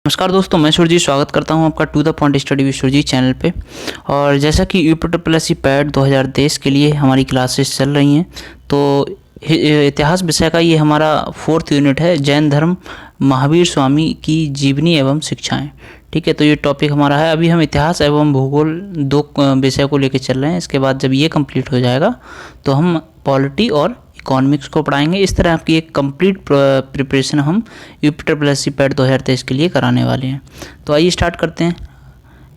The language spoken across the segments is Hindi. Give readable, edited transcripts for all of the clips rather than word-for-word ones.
नमस्कार दोस्तों, मैं सुरजीत स्वागत करता हूं आपका to the point study with Surjit channel पे। और जैसा कि यूपीएससी पैट 2023 के लिए हमारी क्लासेस चल रही हैं, तो इतिहास विषय का ये हमारा 4th यूनिट है, जैन धर्म महावीर स्वामी की जीवनी एवं शिक्षाएं। ठीक है, तो ये टॉपिक हमारा है। अभी हम इतिहास एवं भूगोल दो विषय को लेकर चल रहे हैं। इसके बाद जब ये कंप्लीट हो जाएगा तो हम पॉलिटी और इकोनॉमिक्स को पढ़ाएंगे। इस तरह आपकी एक कंप्लीट प्रिपरेशन हम यूपीएससी पैट 2023 के लिए कराने वाले हैं। तो आइए स्टार्ट करते हैं।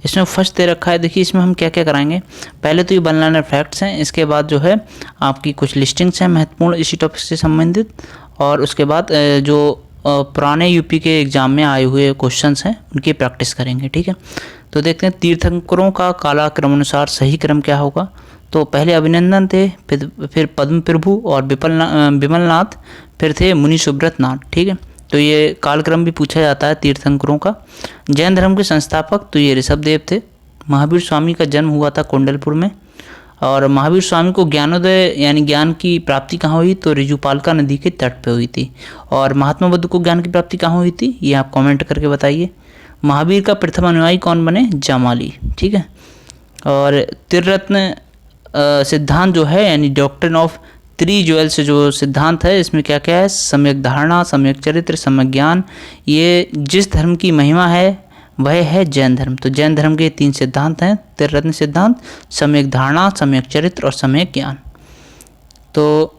इसमें फर्स्ट दे रखा है, देखिए इसमें हम क्या क्या कराएंगे। पहले तो ये वन लाइनर फैक्ट्स हैं, इसके बाद जो है आपकी कुछ लिस्टिंग्स हैं महत्वपूर्ण इसी टॉपिक से संबंधित, और उसके बाद जो पुराने यूपी के एग्ज़ाम में आए हुए क्वेश्चंस हैं उनकी प्रैक्टिस करेंगे। ठीक है, तो देखते हैं तीर्थंकरों का कालक्रमानुसार सही क्रम क्या होगा। तो पहले अभिनंदन थे, फिर पद्म प्रभु और विमलनाथ, फिर थे मुनि सुब्रत नाथ। ठीक है, तो ये कालक्रम भी पूछा जाता है तीर्थंकरों का। जैन धर्म के संस्थापक तो ये ऋषभदेव थे। महावीर स्वामी का जन्म हुआ था कुंडलपुर में, और महावीर स्वामी को ज्ञानोदय यानी ज्ञान की प्राप्ति कहाँ हुई, तो रिजुपालका नदी के तट पे हुई थी। और महात्मा बुद्ध को ज्ञान की प्राप्ति कहाँ हुई थी, ये आप कमेंट करके बताइए। महावीर का प्रथम अनुयायी कौन बने, जामाली। ठीक है, और त्रिरत्न सिद्धांत जो है यानी डॉक्ट्रिन ऑफ थ्री ज्वेल्स जो सिद्धांत है, इसमें क्या क्या है, सम्यक धारणा, सम्यक चरित्र, सम्यक ज्ञान। ये जिस धर्म की महिमा है वह है जैन धर्म। तो जैन धर्म के 3 सिद्धांत हैं, त्रिरत्न सिद्धांत, सम्यक धारणा, सम्यक चरित्र और सम्यक ज्ञान। तो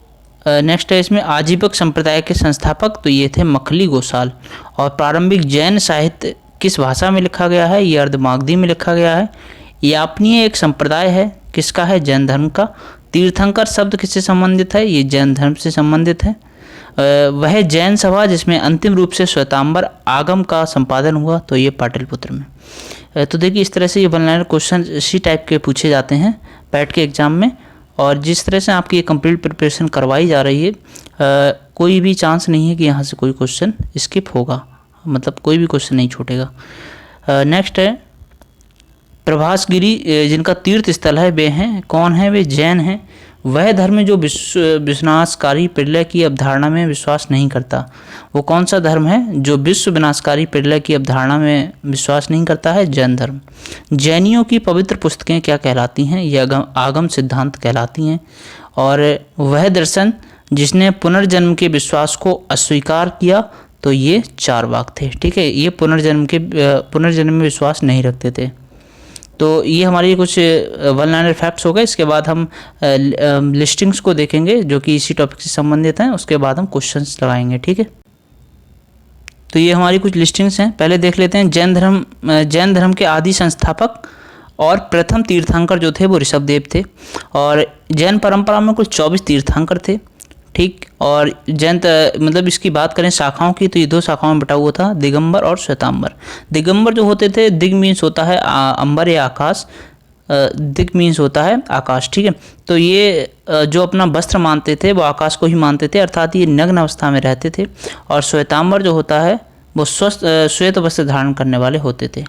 नेक्स्ट है इसमें आजीवक संप्रदाय के संस्थापक, तो ये थे मखली गोसाल। और प्रारंभिक जैन साहित्य किस भाषा में लिखा गया है, ये अर्धमागधी में लिखा गया है। यापनीय एक संप्रदाय है, किसका है, जैन धर्म का। तीर्थंकर शब्द किससे संबंधित है, ये जैन धर्म से संबंधित है। वह जैन सभा जिसमें अंतिम रूप से श्वेतांबर आगम का संपादन हुआ, तो ये पाटलिपुत्र में। तो देखिए इस तरह से ये वन लाइनर क्वेश्चन इसी टाइप के पूछे जाते हैं पैट के एग्जाम में। और जिस तरह से आपकी ये कंप्लीट प्रिपरेशन करवाई जा रही है, कोई भी चांस नहीं है कि यहाँ से कोई क्वेश्चन स्किप होगा, मतलब कोई भी क्वेश्चन नहीं छूटेगा। नेक्स्ट है प्रभासगिरी, जिनका तीर्थ स्थल है, वे हैं कौन है, वे जैन हैं। वह धर्म जो विनाशकारी प्रलय की अवधारणा में विश्वास नहीं करता। वो कौन सा धर्म है जो विश्व विनाशकारी प्रलय की अवधारणा में विश्वास नहीं करता है, जैन धर्म। जैनियों की पवित्र पुस्तकें क्या कहलाती हैं, ये आगम सिद्धांत कहलाती हैं। और वह दर्शन जिसने पुनर्जन्म के विश्वास को अस्वीकार किया, तो ये चारवाक थे। ठीक है, ये पुनर्जन्म में विश्वास नहीं रखते थे। तो ये हमारी कुछ वन लाइनर फैक्ट्स हो गए। इसके बाद हम लिस्टिंग्स को देखेंगे जो कि इसी टॉपिक से संबंधित हैं, उसके बाद हम क्वेश्चंस लगाएंगे। ठीक है, तो ये हमारी कुछ लिस्टिंग्स हैं। पहले देख लेते हैं जैन धर्म के आदि संस्थापक और प्रथम तीर्थंकर जो थे वो ऋषभदेव थे। और जैन परंपरा में कुल 24 तीर्थंकर थे। ठीक, और जैन मतलब इसकी बात करें शाखाओं की, तो ये 2 शाखाओं में बटा हुआ था, दिगंबर और श्वेतांबर। दिगंबर जो होते थे, दिग मीन्स होता है अंबर या आकाश, दिग मीन्स होता है आकाश। ठीक है, तो ये जो अपना वस्त्र मानते थे वो आकाश को ही मानते थे, अर्थात ये नग्न अवस्था में रहते थे। और श्वेतांबर जो होता है वो श्वेत वस्त्र धारण करने वाले होते थे।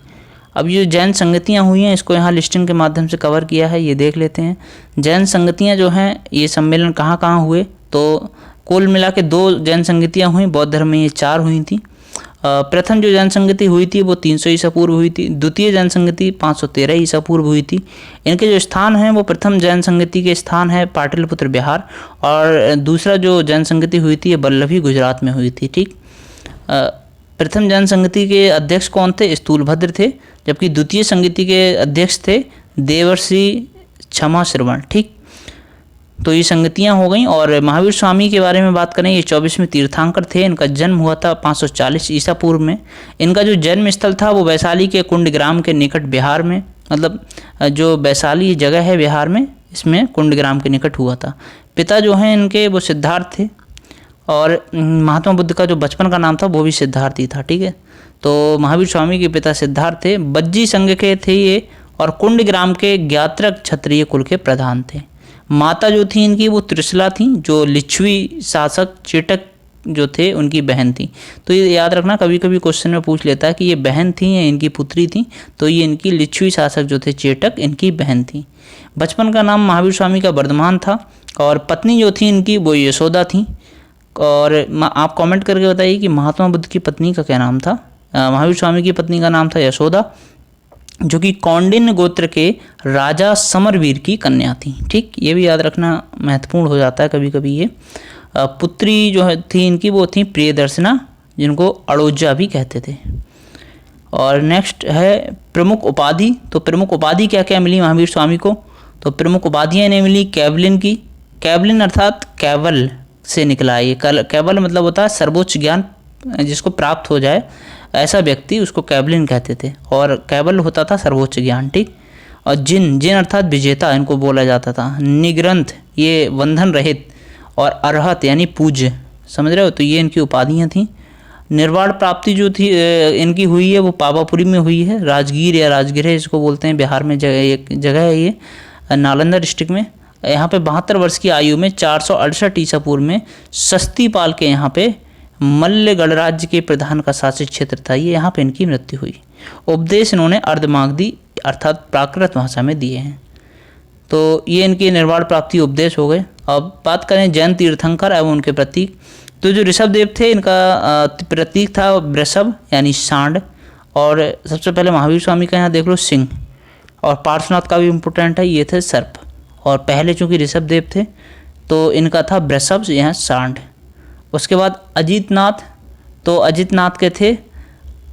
अब ये जैन संगतियाँ हुई हैं, इसको यहाँ लिस्टिंग के माध्यम से कवर किया है, ये देख लेते हैं। जैन संगतियाँ जो हैं, ये सम्मेलन कहाँ कहाँ हुए, तो कुल मिला के 2 जैन संगतियाँ हुई। बौद्ध धर्म में ये 4 हुई थी। प्रथम जो जैन संगति हुई थी वो 300 ईसा पूर्व हुई थी। द्वितीय जैन संगति 513 ईसा पूर्व हुई थी। इनके जो स्थान हैं वो प्रथम जैन संगति के स्थान है पाटलिपुत्र बिहार, और दूसरा जो जैन संगति हुई थी ये वल्लभी गुजरात में हुई थी। ठीक, प्रथम जैन संगति के अध्यक्ष कौन थे, स्थूलभद्र थे, जबकि द्वितीय संगति के अध्यक्ष थे देवर्षि क्षमा श्रवण। ठीक, तो ये संगतियाँ हो गई। और महावीर स्वामी के बारे में बात करें, ये 24वें तीर्थंकर थे। इनका जन्म हुआ था 540 ईसा पूर्व में। इनका जो जन्म स्थल था वो वैशाली के कुंडग्राम के निकट बिहार में, मतलब जो वैशाली जगह है बिहार में, इसमें कुंडग्राम के निकट हुआ था। पिता जो हैं इनके वो सिद्धार्थ थे, और महात्मा बुद्ध का जो बचपन का नाम था वो भी सिद्धार्थ ही था। ठीक है, तो महावीर स्वामी के पिता सिद्धार्थ थे, बज्जी संघ के थे ये, और कुंडग्राम के ज्ञात्रक क्षत्रिय कुल के प्रधान थे। माता जो थी इनकी वो त्रिशला थी, जो लिच्छवी शासक चेटक जो थे उनकी बहन थी। तो ये याद रखना, कभी कभी क्वेश्चन में पूछ लेता है कि ये बहन थी या इनकी पुत्री थी, तो ये इनकी लिच्छवी शासक जो थे चेटक, इनकी बहन थी। बचपन का नाम महावीर स्वामी का वर्धमान था, और पत्नी जो थी इनकी वो यशोदा थी। और आप कमेंट करके बताइए कि महात्मा बुद्ध की पत्नी का क्या नाम था। महावीर स्वामी की पत्नी का नाम था यशोदा, जो कि कौंडिन्य गोत्र के राजा समरवीर की कन्या थी। ठीक, ये भी याद रखना महत्वपूर्ण हो जाता है कभी कभी। ये पुत्री जो थी इनकी वो थी प्रियदर्शना, जिनको अड़ोजा भी कहते थे। और नेक्स्ट है प्रमुख उपाधि। तो प्रमुख उपाधि क्या क्या मिली महावीर स्वामी को? तो प्रमुख उपाधियाँ इन्हें मिली कैवलिन की। कैवलिन अर्थात कैवल से निकला है ये। कैवल मतलब होता है सर्वोच्च ज्ञान जिसको प्राप्त हो जाए, ऐसा व्यक्ति उसको कैवलिन कहते थे। और कैवल होता था सर्वोच्च ज्ञान। ठीक, और जिन अर्थात विजेता इनको बोला जाता था। निग्रंथ ये बंधन रहित, और अरहत यानी पूज्य, समझ रहे हो? तो ये इनकी उपाधियाँ थीं। निर्वाण प्राप्ति जो थी इनकी हुई है वो पावापुरी में हुई है। राजगीर या राजगीर है इसको बोलते हैं, बिहार में एक जगह है ये, नालंदा डिस्ट्रिक्ट में। यहाँ पे 72 वर्ष की आयु में 468 ईसा पूर्व में सस्तीपाल के यहाँ पे मल्ल गणराज्य के प्रधान का शासित क्षेत्र था ये, यहाँ पे इनकी मृत्यु हुई। उपदेश इन्होंने अर्धमागधी अर्थात प्राकृत भाषा में दिए हैं। तो ये इनके निर्वाण प्राप्ति उपदेश हो गए। अब बात करें जैन तीर्थंकर एवं उनके प्रतीक। तो जो ऋषभ देव थे इनका प्रतीक था वृषभ यानी सांड। और सबसे पहले महावीर स्वामी का यहाँ देख लो सिंह। और पार्श्वनाथ का भी इम्पोर्टेंट है, ये थे सर्प। और पहले चूँकि ऋषभ देव थे तो इनका था वृषभ, यहाँ सांड। उसके बाद अजितनाथ, तो अजितनाथ के थे,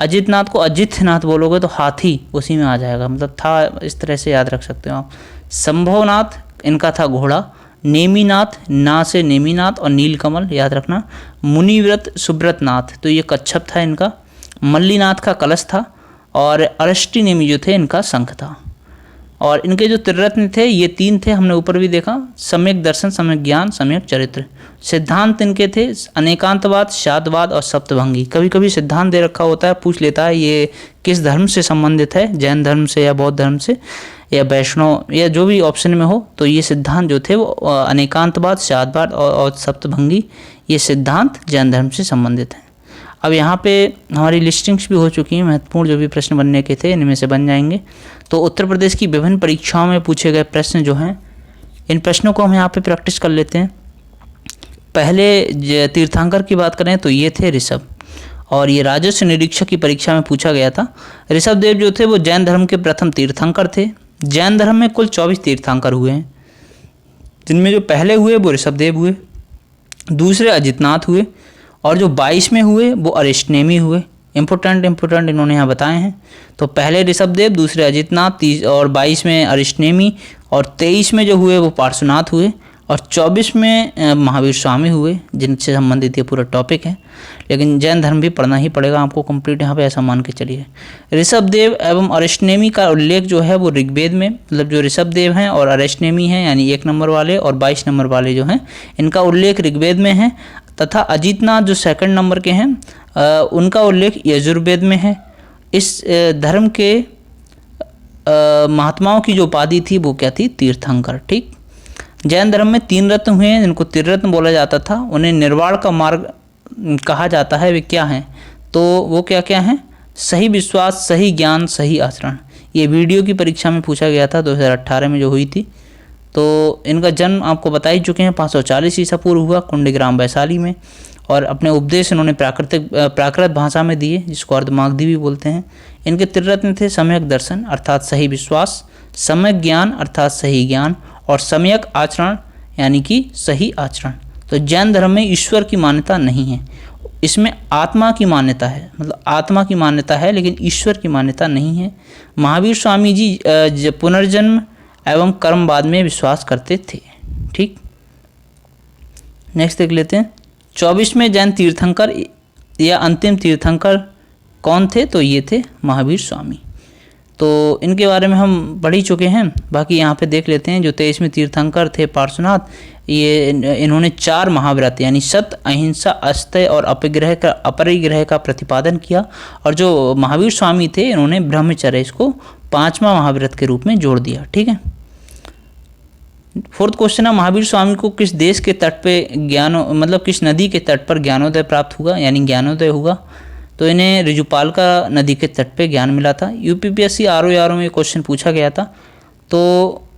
अजितनाथ को अजितनाथ बोलोगे तो हाथी उसी में आ जाएगा, मतलब था, इस तरह से याद रख सकते हो आप। संभवनाथ इनका था घोड़ा। नेमीनाथ ना से नेमीनाथ, और नीलकमल याद रखना। मुनिव्रत सुब्रतनाथ तो ये कच्छप था इनका। मल्लीनाथ का कलश था। और अरष्टिनेमी जो थे इनका शंख था। और इनके जो त्रिरत्न थे ये 3 थे, हमने ऊपर भी देखा, सम्यक दर्शन, सम्यक ज्ञान, सम्यक चरित्र। सिद्धांत इनके थे अनेकांतवाद, शादवाद और सप्तभंगी। कभी कभी सिद्धांत दे रखा होता है, पूछ लेता है ये किस धर्म से संबंधित है, जैन धर्म से या बौद्ध धर्म से या वैष्णव या जो भी ऑप्शन में हो। तो ये सिद्धांत जो थे वो अनेकांतवाद, शादवाद और सप्तभंगी, ये सिद्धांत जैन धर्म से संबंधित हैं। अब यहाँ पे हमारी लिस्टिंग्स भी हो चुकी हैं, महत्वपूर्ण जो भी प्रश्न बनने के थे इनमें से बन जाएंगे। तो उत्तर प्रदेश की विभिन्न परीक्षाओं में पूछे गए प्रश्न जो हैं, इन प्रश्नों को हम यहाँ पे प्रैक्टिस कर लेते हैं। पहले तीर्थंकर की बात करें तो ये थे ऋषभ, और ये राजस्व निरीक्षक की परीक्षा में पूछा गया था। ऋषभ देव जो थे वो जैन धर्म के प्रथम तीर्थंकर थे। जैन धर्म में कुल 24 तीर्थंकर हुए हैं, जिनमें जो पहले हुए वो ऋषभ देव हुए, दूसरे अजितनाथ हुए, और जो 22 में हुए वो अरिष्टनेमी हुए। इम्पोर्टेंट इन्होंने यहाँ बताए हैं। तो पहले ऋषभ देव, दूसरे अजितनाथ, और 22 में अरिष्टनेमी, और 23 में जो हुए वो पार्श्वनाथ हुए, और 24 में महावीर स्वामी हुए, जिनसे संबंधित ये पूरा टॉपिक है। लेकिन जैन धर्म भी पढ़ना ही पड़ेगा आपको कंप्लीट, यहाँ पे ऐसा मान के चलिए। ऋषभ देव एवं अरिष्टनेमी का उल्लेख जो है वो ऋग्वेद में, मतलब जो ऋषभ देव हैं और अरिष्टनेमी हैं यानी 1 नंबर वाले और 22 नंबर वाले जो हैं, इनका उल्लेख ऋग्वेद में है। तथा अजितनाथ जो 2nd नंबर के हैं उनका उल्लेख यजुर्वेद में है। इस धर्म के महात्माओं की जो उपाधि थी वो क्या थी? तीर्थंकर। ठीक, जैन धर्म में 3 रत्न हुए हैं जिनको त्रिरत्न बोला जाता था। उन्हें निर्वाण का मार्ग कहा जाता है। वे क्या हैं? तो वो क्या क्या हैं? सही विश्वास, सही ज्ञान, सही आचरण। ये वीडियो की परीक्षा में पूछा गया था 2018 में जो हुई थी। तो इनका जन्म आपको बता ही चुके हैं, 540 ईसा पूर्व हुआ कुंडीग्राम वैशाली में। और अपने उपदेश इन्होंने प्राकृत भाषा में दिए, जिसको अर्धमागधी भी बोलते हैं। इनके त्रिरत्न थे सम्यक दर्शन अर्थात सही विश्वास, सम्यक ज्ञान अर्थात सही ज्ञान, और सम्यक आचरण यानी कि सही आचरण। तो जैन धर्म में ईश्वर की मान्यता नहीं है, इसमें आत्मा की मान्यता है, मतलब आत्मा की मान्यता है लेकिन ईश्वर की मान्यता नहीं है। महावीर स्वामी जी पुनर्जन्म एवं कर्मवाद में विश्वास करते थे। ठीक, नेक्स्ट देख लेते हैं। 24वें जैन तीर्थंकर या अंतिम तीर्थंकर कौन थे? तो ये थे महावीर स्वामी। तो इनके बारे में हम पढ़ ही चुके हैं, बाकी यहाँ पे देख लेते हैं। जो 23वें तीर्थंकर थे पार्श्वनाथ, ये इन्होंने 4 महाव्रत यानी सत्य, अहिंसा, अस्तेय और अपरिग्रह का प्रतिपादन किया। और जो महावीर स्वामी थे इन्होंने ब्रह्मचर्य इसको 5वां महाव्रत के रूप में जोड़ दिया। ठीक है। 4th क्वेश्चन है, महावीर स्वामी को किस देश के तट पे मतलब किस नदी के तट पर ज्ञानोदय प्राप्त हुआ यानी ज्ञानोदय हुआ? तो इन्हें ऋजुपालका नदी के तट पे ज्ञान मिला था। यूपीपीएससी RO में क्वेश्चन पूछा गया था। तो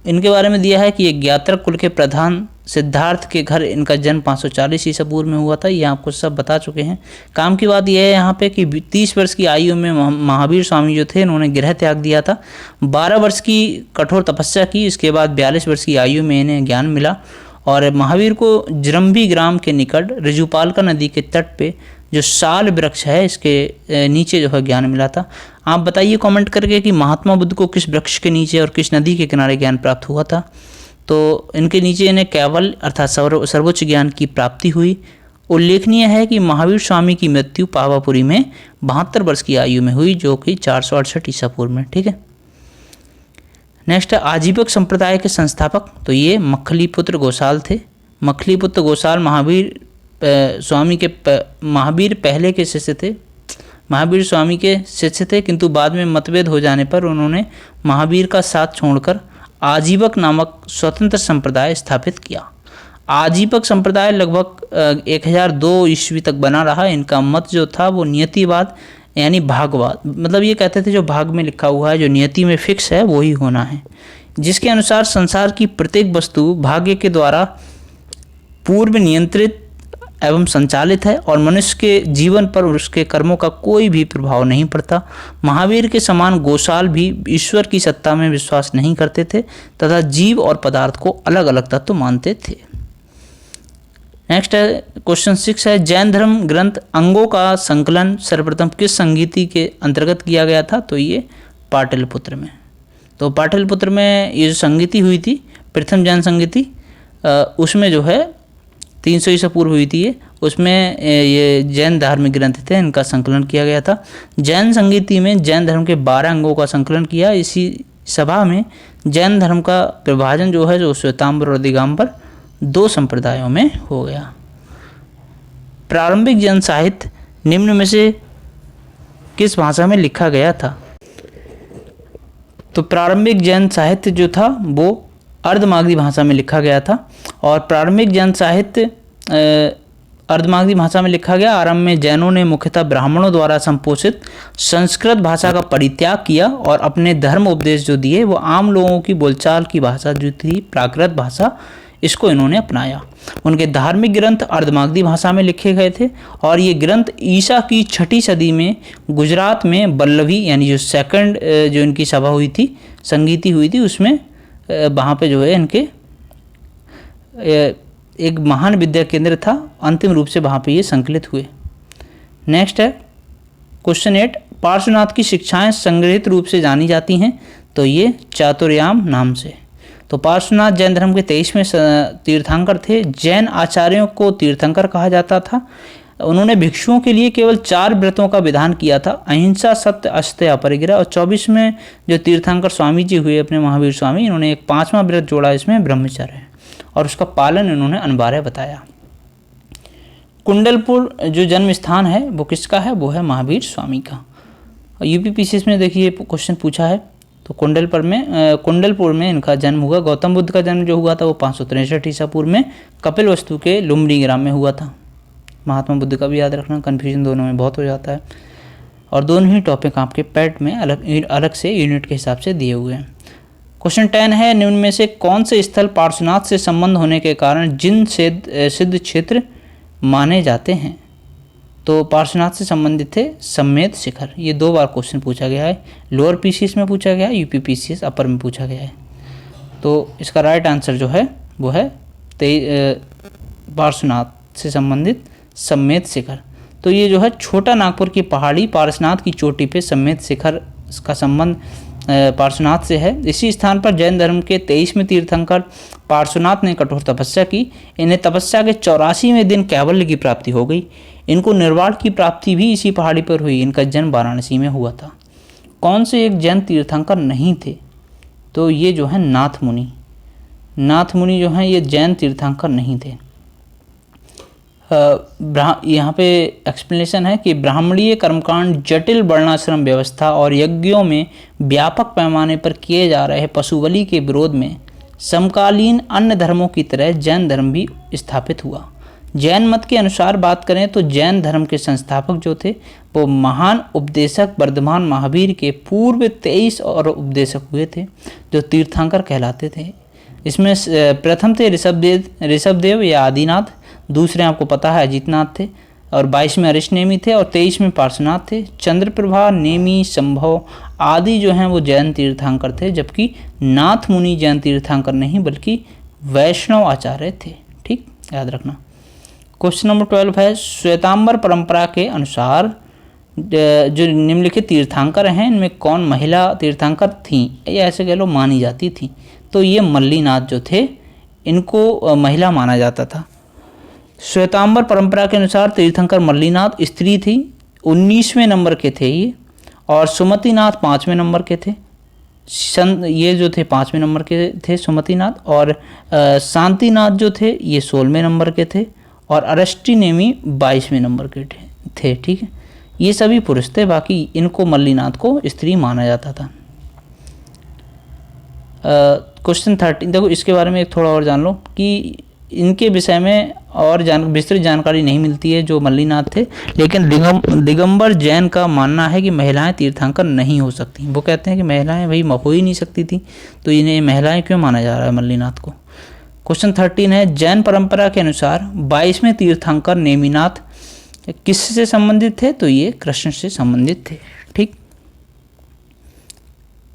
इनके बारे में दिया है कि ये ज्ञात्रक कुल के प्रधान सिद्धार्थ के घर इनका जन्म 540 ईसा पूर्व में हुआ था। ये आपको सब बता चुके हैं। काम की बात यह है यहाँ पे कि 30 वर्ष की आयु में महावीर स्वामी जो थे इन्होंने गृह त्याग दिया था। 12 वर्ष की कठोर तपस्या की, इसके बाद 42 वर्ष की आयु में इन्हें ज्ञान मिला और महावीर को जरम्भी ग्राम के निकट ऋजुपालका नदी के तट पे जो साल वृक्ष है इसके नीचे जो है ज्ञान मिला था। आप बताइए कमेंट करके कि महात्मा बुद्ध को किस वृक्ष के नीचे और किस नदी के किनारे ज्ञान प्राप्त हुआ था। तो इनके नीचे इन्हें कैवल्य अर्थात सर्वोच्च ज्ञान की प्राप्ति हुई। उल्लेखनीय है कि महावीर स्वामी की मृत्यु पावापुरी में 72 वर्ष की आयु में हुई, जो कि 468 ईसा पूर्व में। ठीक है, नेक्स्ट है आजीवक संप्रदाय के संस्थापक। तो ये मखलीपुत्र गोसाल थे। मखलीपुत्र गोसाल महावीर स्वामी के महावीर पहले के शिष्य थे, महावीर स्वामी के शिष्य थे, किंतु बाद में मतभेद हो जाने पर उन्होंने महावीर का साथ छोड़कर आजीवक नामक स्वतंत्र संप्रदाय स्थापित किया। आजीवक संप्रदाय लगभग 1002 ईस्वी तक बना रहा। इनका मत जो था वो नियतिवाद यानी भागवाद, मतलब ये कहते थे जो भाग में लिखा हुआ है, जो नियति में फिक्स है वही होना है, जिसके अनुसार संसार की प्रत्येक वस्तु भाग्य के द्वारा पूर्व नियंत्रित एवं संचालित है और मनुष्य के जीवन पर उसके कर्मों का कोई भी प्रभाव नहीं पड़ता। महावीर के समान गोसाल भी ईश्वर की सत्ता में विश्वास नहीं करते थे तथा जीव और पदार्थ को अलग अलग तत्व मानते थे। नेक्स्ट है क्वेश्चन 6 है जैन धर्म ग्रंथ अंगों का संकलन सर्वप्रथम किस संगीति के अंतर्गत किया गया था। तो ये पाटलिपुत्र में। तो पाटलिपुत्र में ये जो संगीति हुई थी प्रथम जैन संगीति, उसमें जो है 300 ईसा पूर्व हुई थी ये, उसमें ये जैन धार्मिक ग्रंथ थे इनका संकलन किया गया था। जैन संगीति में जैन धर्म के 12 अंगों का संकलन किया। इसी सभा में जैन धर्म का विभाजन जो है जो श्वेतांबर और दिगंबर 2 संप्रदायों में हो गया। प्रारंभिक जैन साहित्य निम्न में से किस भाषा में लिखा गया था। तो प्रारंभिक जैन साहित्य जो था वो अर्धमागधी भाषा में लिखा गया था और प्रारंभिक जैन साहित्य अर्धमागधी भाषा में लिखा गया। आरंभ में जैनों ने मुख्यतः ब्राह्मणों द्वारा संपोषित संस्कृत भाषा का परित्याग किया और अपने धर्म उपदेश जो दिए वो आम लोगों की बोलचाल की भाषा जो थी प्राकृत भाषा, इसको इन्होंने अपनाया। उनके धार्मिक ग्रंथ अर्धमागधी भाषा में लिखे गए थे और ये ग्रंथ ईसा की 6ठी सदी में गुजरात में वल्लभी यानी जो सेकंड जो इनकी सभा हुई थी संगीति हुई थी उसमें वहाँ पे जो है इनके एक महान विद्या केंद्र था, अंतिम रूप से वहाँ पे ये संकलित हुए। नेक्स्ट है क्वेश्चन 8 पार्श्वनाथ की शिक्षाएं संग्रहित रूप से जानी जाती हैं। तो ये चातुर्याम नाम से। तो पार्श्वनाथ जैन धर्म के 23वें तीर्थंकर थे। जैन आचार्यों को तीर्थंकर कहा जाता था। उन्होंने भिक्षुओं के लिए केवल 4 व्रतों का विधान किया था, अहिंसा सत्य अस्तेय अपरिग्रह। और 24वें जो तीर्थंकर स्वामी जी हुए अपने महावीर स्वामी, इन्होंने एक 5वां व्रत जोड़ा इसमें ब्रह्मचर्य और उसका पालन इन्होंने अनिवार्य बताया। कुंडलपुर जो जन्म स्थान है वो किसका है, वो है महावीर स्वामी का। यूपीपीसीएस में देखिए क्वेश्चन पूछा है। तो कुंडलपुर में इनका जन्म हुआ। गौतम बुद्ध का जन्म जो हुआ था वो 563 ईसा पूर्व में कपिलवस्तु के लुम्बिनी ग्राम में हुआ था। महात्मा बुद्ध का भी याद रखना, कन्फ्यूजन दोनों में बहुत हो जाता है। और दोनों ही टॉपिक आपके पैट में अलग से यूनिट के हिसाब से दिए हुए हैं। क्वेश्चन 10 है निम्न में से कौन से स्थल पार्श्वनाथ से संबंध होने के कारण जिन सिद्ध क्षेत्र माने जाते हैं। तो पार्श्वनाथ से संबंधित थे सम्मेद शिखर। ये 2 बार क्वेश्चन पूछा गया है, लोअर पीसीएस में पूछा गया है, यूपीपीसीएस अपर में पूछा गया है। तो इसका राइट आंसर जो है वो है पार्श्वनाथ से संबंधित सम्मेद शिखर। तो ये जो है छोटा नागपुर की पहाड़ी पार्श्वनाथ की चोटी पे सम्मेद शिखर का संबंध पार्श्वनाथ से है। इसी स्थान पर जैन धर्म के 23वें तीर्थंकर पार्श्वनाथ ने कठोर तपस्या की। इन्हें तपस्या के 84वें दिन कैवल्य की प्राप्ति हो गई। इनको निर्वाण की प्राप्ति भी इसी पहाड़ी पर हुई। इनका जन्म वाराणसी में हुआ था। कौन से एक जैन तीर्थंकर नहीं थे। तो ये जो है नाथ मुनि। नाथ मुनि जो हैं ये जैन तीर्थंकर नहीं थे। यहाँ पे एक्सप्लेनेशन है कि ब्राह्मणीय कर्मकांड जटिल वर्णाश्रम व्यवस्था और यज्ञों में व्यापक पैमाने पर किए जा रहे पशु बलि के विरोध में समकालीन अन्य धर्मों की तरह जैन धर्म भी स्थापित हुआ। जैन मत के अनुसार बात करें तो जैन धर्म के संस्थापक जो थे वो महान उपदेशक वर्धमान महावीर के पूर्व 23 और उपदेशक हुए थे जो तीर्थंकर कहलाते थे। इसमें प्रथम थे ऋषभदेव या आदिनाथ, दूसरे आपको पता है अजितनाथ थे, और 22 में अरिष्टनेमी थे, और 23 में पार्श्वनाथ थे। चंद्रप्रभा, नेमी, संभव आदि जो हैं वो जैन तीर्थंकर थे, जबकि नाथ मुनि जैन तीर्थंकर नहीं बल्कि वैष्णव आचार्य थे। ठीक, याद रखना। क्वेश्चन नंबर 12 है, श्वेतांबर परंपरा के अनुसार जो निम्नलिखित तीर्थंकर हैं इनमें कौन महिला तीर्थंकर थीं, या ऐसे कह लो मानी जाती थी। तो ये मल्लीनाथ जो थे इनको महिला माना जाता था। श्वेतांबर परंपरा के अनुसार तीर्थंकर मल्लीनाथ स्त्री थी, 19वें नंबर के थे ये, और सुमतिनाथ 5वें नंबर के थे। ये जो थे 5वें नंबर के थे सुमतिनाथ, और शांतिनाथ जो थे ये 16वें नंबर के थे, और अरिष्टनेमी 22वें नंबर के थे। ठीक है, ये सभी पुरुष थे, बाकी इनको मल्लीनाथ को स्त्री माना जाता था। क्वेश्चन 13, देखो इसके बारे में एक थोड़ा और जान लो कि इनके विषय में और विस्तृत जानकारी नहीं मिलती है जो मल्लीनाथ थे, लेकिन दिगंबर जैन का मानना है कि महिलाएं तीर्थंकर नहीं हो सकती। वो कहते हैं कि महिलाएं भाई हो ही नहीं सकती थी, तो इन्हें महिलाएं क्यों माना जा रहा है मल्लीनाथ को। क्वेश्चन 13 है, जैन परंपरा के अनुसार 22वें तीर्थंकर नेमिनाथ किससे संबंधित थे, तो ये कृष्ण से संबंधित थे। ठीक,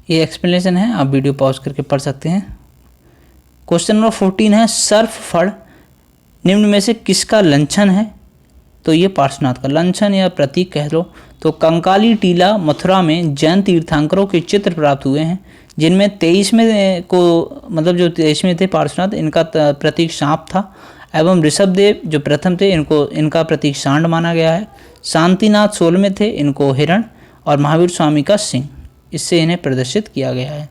ये एक्सप्लेनेशन है, आप वीडियो पॉज करके पढ़ सकते हैं। क्वेश्चन नंबर 14 है, सर्फ फड़ निम्न में से किसका लंछन है, तो ये पार्श्वनाथ का लंछन या प्रतीक कह लो। तो कंकाली टीला मथुरा में जैन तीर्थंकरों के चित्र प्राप्त हुए हैं, जिनमें 23वें को मतलब जो 23वें थे पार्श्वनाथ, इनका प्रतीक सांप था, एवं ऋषभदेव जो प्रथम थे इनका प्रतीक सांड माना गया है। शांतिनाथ 16वें थे, इनको हिरण, और महावीर स्वामी का सिंह, इससे इन्हें प्रदर्शित किया गया है।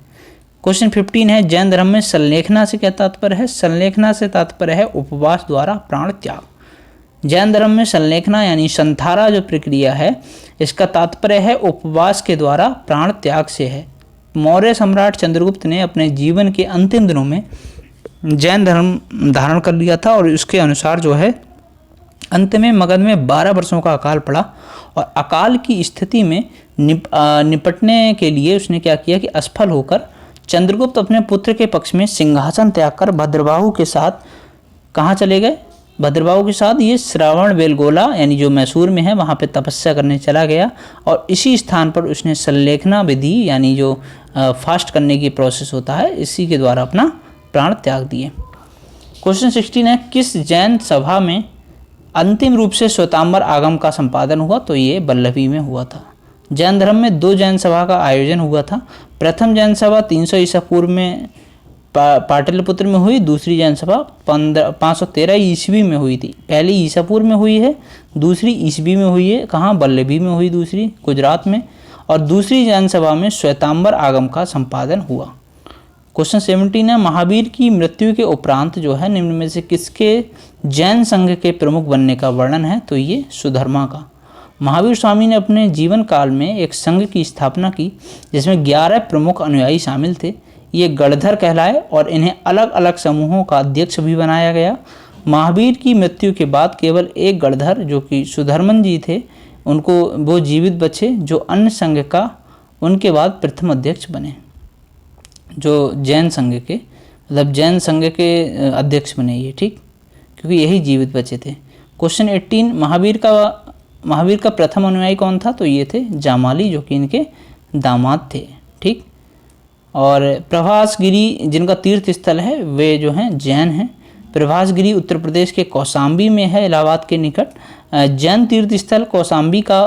क्वेश्चन 15 है, जैन धर्म में संलेखना से क्या तात्पर्य है। संलेखना से तात्पर्य है उपवास द्वारा प्राण त्याग। जैन धर्म में संलेखना यानी संथारा जो प्रक्रिया है, इसका तात्पर्य है उपवास के द्वारा प्राण त्याग से है। मौर्य सम्राट चंद्रगुप्त ने अपने जीवन के अंतिम दिनों में जैन धर्म धारण कर लिया था, और उसके अनुसार जो है अंत में मगध में 12 वर्षों का अकाल पड़ा, और अकाल की स्थिति में निपटने के लिए उसने क्या किया कि असफल होकर चंद्रगुप्त अपने पुत्र के पक्ष में सिंहासन त्याग कर भद्रबाहु के साथ कहाँ चले गए। भद्रबाहु के साथ ये श्रावण बेलगोला यानी जो मैसूर में है वहाँ पे तपस्या करने चला गया, और इसी स्थान पर उसने संलेखना विधि यानी जो फास्ट करने की प्रोसेस होता है इसी के द्वारा अपना प्राण त्याग दिए। क्वेश्चन 16 है, किस जैन सभा में अंतिम रूप से श्वेतांबर आगम का संपादन हुआ, तो ये वल्लभी में हुआ था। जैन धर्म में 2 जैन सभा का आयोजन हुआ था। प्रथम जैन सभा 300 ईसा पूर्व में पाटलिपुत्र में हुई, दूसरी जैन सभा 513 ईस्वी में हुई थी। पहली ईसा पूर्व में हुई है, दूसरी ईस्वी में हुई है, कहाँ वल्लभी में हुई, दूसरी गुजरात में, और दूसरी जैन सभा में श्वेतांबर आगम का संपादन हुआ। क्वेश्चन 17 है, महावीर की मृत्यु के उपरांत जो है निम्न में से किसके जैन संघ के प्रमुख बनने का वर्णन है, तो ये सुधर्मा का। महावीर स्वामी ने अपने जीवन काल में एक संघ की स्थापना की जिसमें 11 प्रमुख अनुयायी शामिल थे। ये गणधर कहलाए और इन्हें अलग अलग समूहों का अध्यक्ष भी बनाया गया। महावीर की मृत्यु के बाद केवल एक गणधर जो कि सुधर्मन जी थे उनको वो जीवित बचे, जो अन्य संघ का उनके बाद प्रथम अध्यक्ष बने, जो जैन संघ के मतलब जैन संघ के अध्यक्ष बने ये, ठीक, क्योंकि यही जीवित बचे थे। क्वेश्चन 18, महावीर का प्रथम अनुयायी कौन था, तो ये थे जामाली जो कि इनके दामाद थे, ठीक। और प्रभासगिरी जिनका तीर्थ स्थल है वे जो हैं जैन हैं। प्रभासगिरी उत्तर प्रदेश के कौशाम्बी में है, इलाहाबाद के निकट। जैन तीर्थ स्थल कौशाम्बी का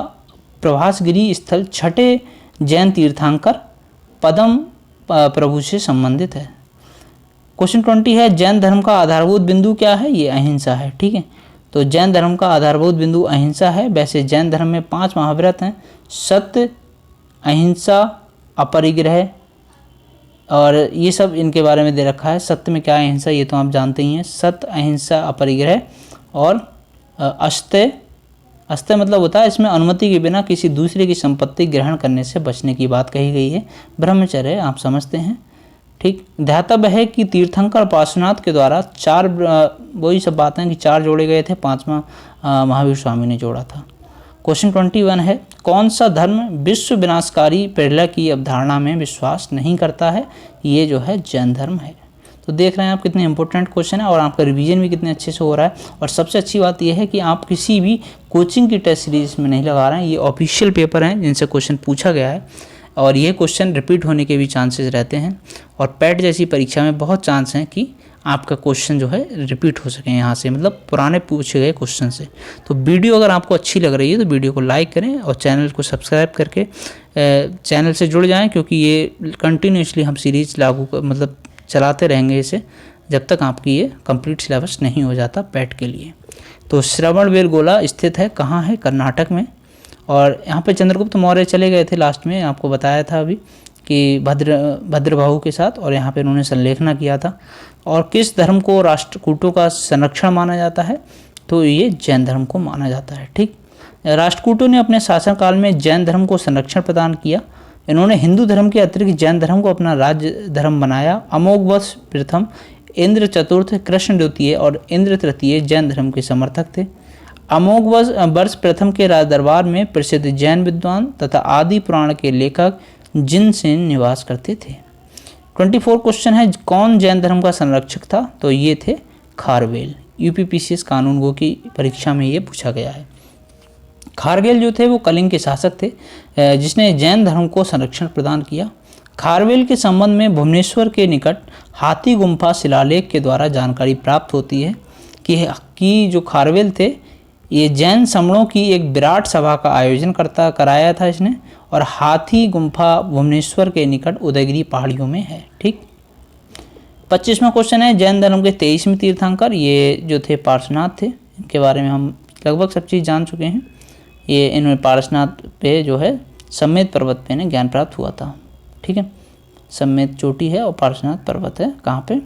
प्रभासगिरी स्थल छठे जैन तीर्थंकर पद्म प्रभु से संबंधित है। क्वेश्चन 20 है, जैन धर्म का आधारभूत बिंदु क्या है, ये अहिंसा है, ठीक है। तो जैन धर्म का आधारभूत बिंदु अहिंसा है। वैसे जैन धर्म में 5 महाव्रत हैं, सत्य, अहिंसा, अपरिग्रह, और ये सब इनके बारे में दे रखा है। सत्य में क्या है, अहिंसा, ये तो आप जानते ही हैं। सत्य, अहिंसा, अपरिग्रह और अस्तेय। अस्तेय मतलब होता है इसमें अनुमति के बिना किसी दूसरे की संपत्ति ग्रहण करने से बचने की बात कही गई है। ब्रह्मचर्य आप समझते हैं, ठीक। ध्यातव्य है कि तीर्थंकर पार्श्वनाथ के द्वारा 4 वही सब बातें कि 4 जोड़े गए थे, 5वां महावीर स्वामी ने जोड़ा था। क्वेश्चन 21 है, कौन सा धर्म विश्व विनाशकारी प्रलय की अवधारणा में विश्वास नहीं करता है, ये जो है जैन धर्म है। तो देख रहे हैं आप कितने इंपॉर्टेंट क्वेश्चन है और आपका रिवीजन भी कितने अच्छे से हो रहा है। और सबसे अच्छी बात यह है कि आप किसी भी कोचिंग की टेस्ट सीरीज में नहीं लगा रहे हैं, ये ऑफिशियल पेपर हैं जिनसे क्वेश्चन पूछा गया है और ये क्वेश्चन रिपीट होने के भी चांसेस रहते हैं। और पैट जैसी परीक्षा में बहुत चांस हैं कि आपका क्वेश्चन जो है रिपीट हो सके यहाँ से, मतलब पुराने पूछे गए क्वेश्चन से। तो वीडियो अगर आपको अच्छी लग रही है तो वीडियो को लाइक करें और चैनल को सब्सक्राइब करके चैनल से जुड़ जाएं, क्योंकि ये कंटिन्यूसली हम सीरीज मतलब चलाते रहेंगे इसे जब तक आपकी ये कंप्लीट सिलेबस नहीं हो जाता पैट के लिए। तो श्रवणबेलगोला स्थित है कहाँ है? कर्नाटक में। और यहाँ पे चंद्रगुप्त मौर्य चले गए थे, लास्ट में आपको बताया था अभी कि भद्रबाहु के साथ, और यहाँ पे उन्होंने संलेखना किया था। और किस धर्म को राष्ट्रकूटों का संरक्षण माना जाता है? तो ये जैन धर्म को माना जाता है। ठीक, राष्ट्रकूटों ने अपने शासनकाल में जैन धर्म को संरक्षण प्रदान किया। इन्होंने हिंदू धर्म के अतिरिक्त जैन धर्म को अपना राज्य धर्म बनाया। अमोघवर्ष प्रथम, इंद्र चतुर्थ, कृष्ण द्वितीय और इंद्र तृतीय जैन धर्म के समर्थक थे। अमोघवर्ष प्रथम के राज दरबार में प्रसिद्ध जैन विद्वान तथा आदि पुराण के लेखक जिनसेन निवास करते थे। 24 क्वेश्चन है, कौन जैन धर्म का संरक्षक था? तो ये थे खारवेल। यूपीपीसीएस कानून गो की परीक्षा में ये पूछा गया है। खारवेल जो थे वो कलिंग के शासक थे जिसने जैन धर्म को संरक्षण प्रदान किया। खारवेल के संबंध में भुवनेश्वर के निकट हाथी गुम्फा शिलालेख के द्वारा जानकारी प्राप्त होती है कि जो खारवेल थे ये जैन समणों की एक विराट सभा का आयोजन कराया था इसने, और हाथी गुम्फा भुवनेश्वर के निकट उदयगिरी पहाड़ियों में है। ठीक, 25वां क्वेश्चन है, जैन धर्म के 23वें तीर्थंकर ये जो थे पार्श्वनाथ थे। इनके बारे में हम लगभग सब चीज़ जान चुके हैं। ये इन्होंने पार्श्वनाथ पे जो है सम्मेद पर्वत पे इन्हें ज्ञान प्राप्त हुआ था। ठीक है, सम्मेद चोटी है और पार्श्वनाथ पर्वत है कहाँ पे?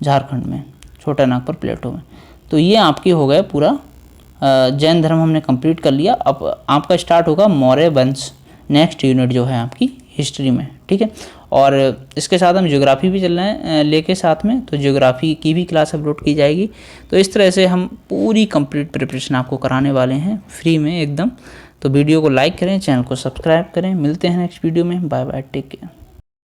झारखंड में, छोटा नागपुर प्लेटो में। तो ये आपकी हो गया पूरा जैन धर्म हमने कंप्लीट कर लिया। अब आपका स्टार्ट होगा मौर्य वंश, नेक्स्ट यूनिट जो है आपकी हिस्ट्री में। ठीक है, और इसके साथ हम ज्योग्राफी भी चल रहे हैं लेके साथ में, तो ज्योग्राफी की भी क्लास अपलोड की जाएगी। तो इस तरह से हम पूरी कंप्लीट प्रिपरेशन आपको कराने वाले हैं फ्री में एकदम। तो वीडियो को लाइक करें, चैनल को सब्सक्राइब करें। मिलते हैं नेक्स्ट वीडियो में। Bye bye, take care.